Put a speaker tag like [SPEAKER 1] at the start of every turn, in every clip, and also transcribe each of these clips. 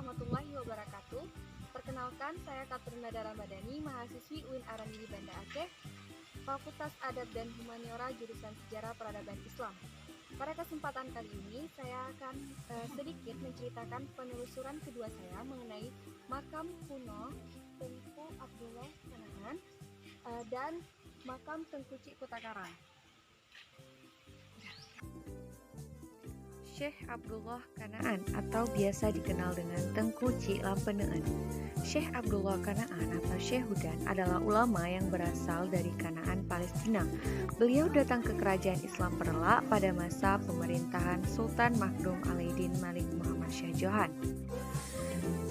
[SPEAKER 1] warahmatullahi wabarakatuh. Perkenalkan, saya Katrina Dara Madani, mahasiswi UIN Aranidi Banda Aceh, Fakultas Adab dan Humaniora jurusan Sejarah Peradaban Islam. Pada kesempatan kali ini, saya akan sedikit menceritakan penelusuran kedua saya mengenai makam kuno Tengku Abdullah Kanaan dan makam Tengku Cik Kutakarang.
[SPEAKER 2] Syekh Abdullah Kanaan atau biasa dikenal dengan Tengku Cik Lampeneun. Syekh Abdullah Kanaan atau Syekh Hudan adalah ulama yang berasal dari Kanaan, Palestina. Beliau datang ke kerajaan Islam Perlak pada masa pemerintahan Sultan Makhdum Alaidin Malik Muhammad Shah Jahan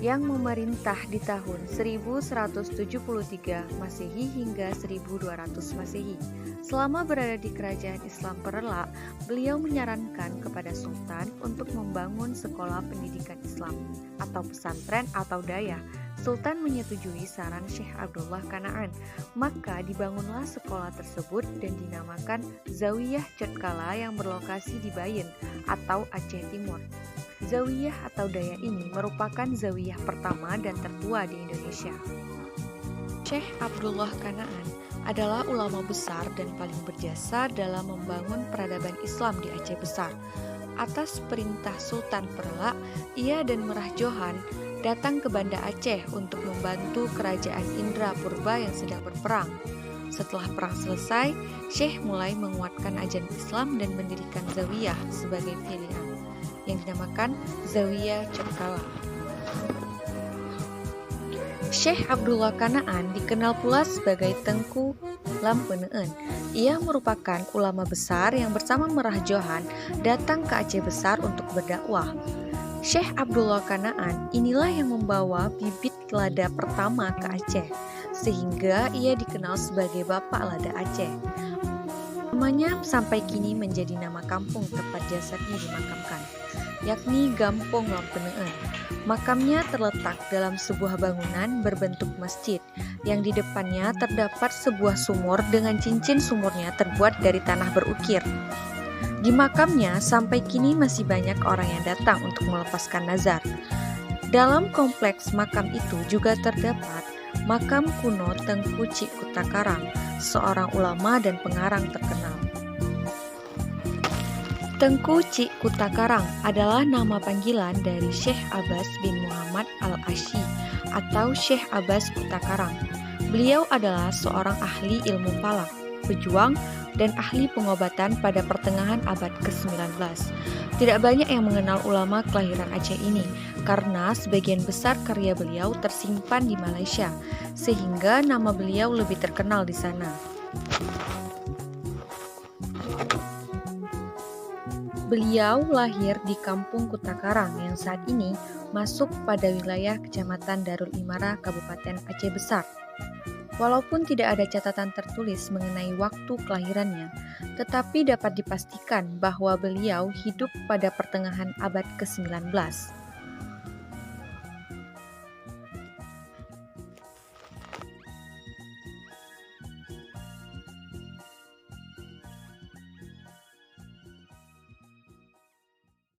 [SPEAKER 2] yang memerintah di tahun 1173 Masehi hingga 1200 Masehi. Selama berada di kerajaan Islam Perlak, beliau menyarankan kepada Sultan untuk membangun sekolah pendidikan Islam atau pesantren atau dayah. Sultan menyetujui saran Syekh Abdullah Kanaan, maka dibangunlah sekolah tersebut dan dinamakan Zawiyah Cotkala yang berlokasi di Bayen atau Aceh Timur. Zawiyah atau daya ini merupakan zawiyah pertama dan tertua di Indonesia. Syekh Abdullah Kanaan adalah ulama besar dan paling berjasa dalam membangun peradaban Islam di Aceh Besar. Atas perintah Sultan Perlak, ia dan Merah Johan datang ke Banda Aceh untuk membantu kerajaan Indra Purba yang sedang berperang. Setelah perang selesai, Syekh mulai menguatkan ajaran Islam dan mendirikan zawiyah sebagai pilihan yang dinamakan Zawiyah Cotkala. Syekh Abdullah Kanaan dikenal pula sebagai Tengku Lampeneun. Ia merupakan ulama besar yang bersama Merah Johan datang ke Aceh Besar untuk berdakwah. Syekh Abdullah Kanaan inilah yang membawa bibit lada pertama ke Aceh, sehingga ia dikenal sebagai Bapak Lada Aceh. Namanya sampai kini menjadi nama kampung tempat jasadnya dimakamkan, yakni Gampong Lampeneun. Makamnya terletak dalam sebuah bangunan berbentuk masjid, yang di depannya terdapat sebuah sumur dengan cincin sumurnya terbuat dari tanah berukir. Di makamnya sampai kini masih banyak orang yang datang untuk melepaskan nazar. Dalam kompleks makam itu juga terdapat makam kuno Tengku Cik Kutakarang, seorang ulama dan pengarang terkenal. Tengku Cik Kutakarang adalah nama panggilan dari Syekh Abbas bin Muhammad Al-Asy atau Syekh Abbas Kutakarang. Beliau adalah seorang ahli ilmu falak, pejuang, dan ahli pengobatan pada pertengahan abad ke-19. Tidak banyak yang mengenal ulama kelahiran Aceh ini, karena sebagian besar karya beliau tersimpan di Malaysia, sehingga nama beliau lebih terkenal di sana. Beliau lahir di Kampung Kutakarang yang saat ini masuk pada wilayah Kecamatan Darul Imara, Kabupaten Aceh Besar. Walaupun tidak ada catatan tertulis mengenai waktu kelahirannya, tetapi dapat dipastikan bahwa beliau hidup pada pertengahan abad ke-19.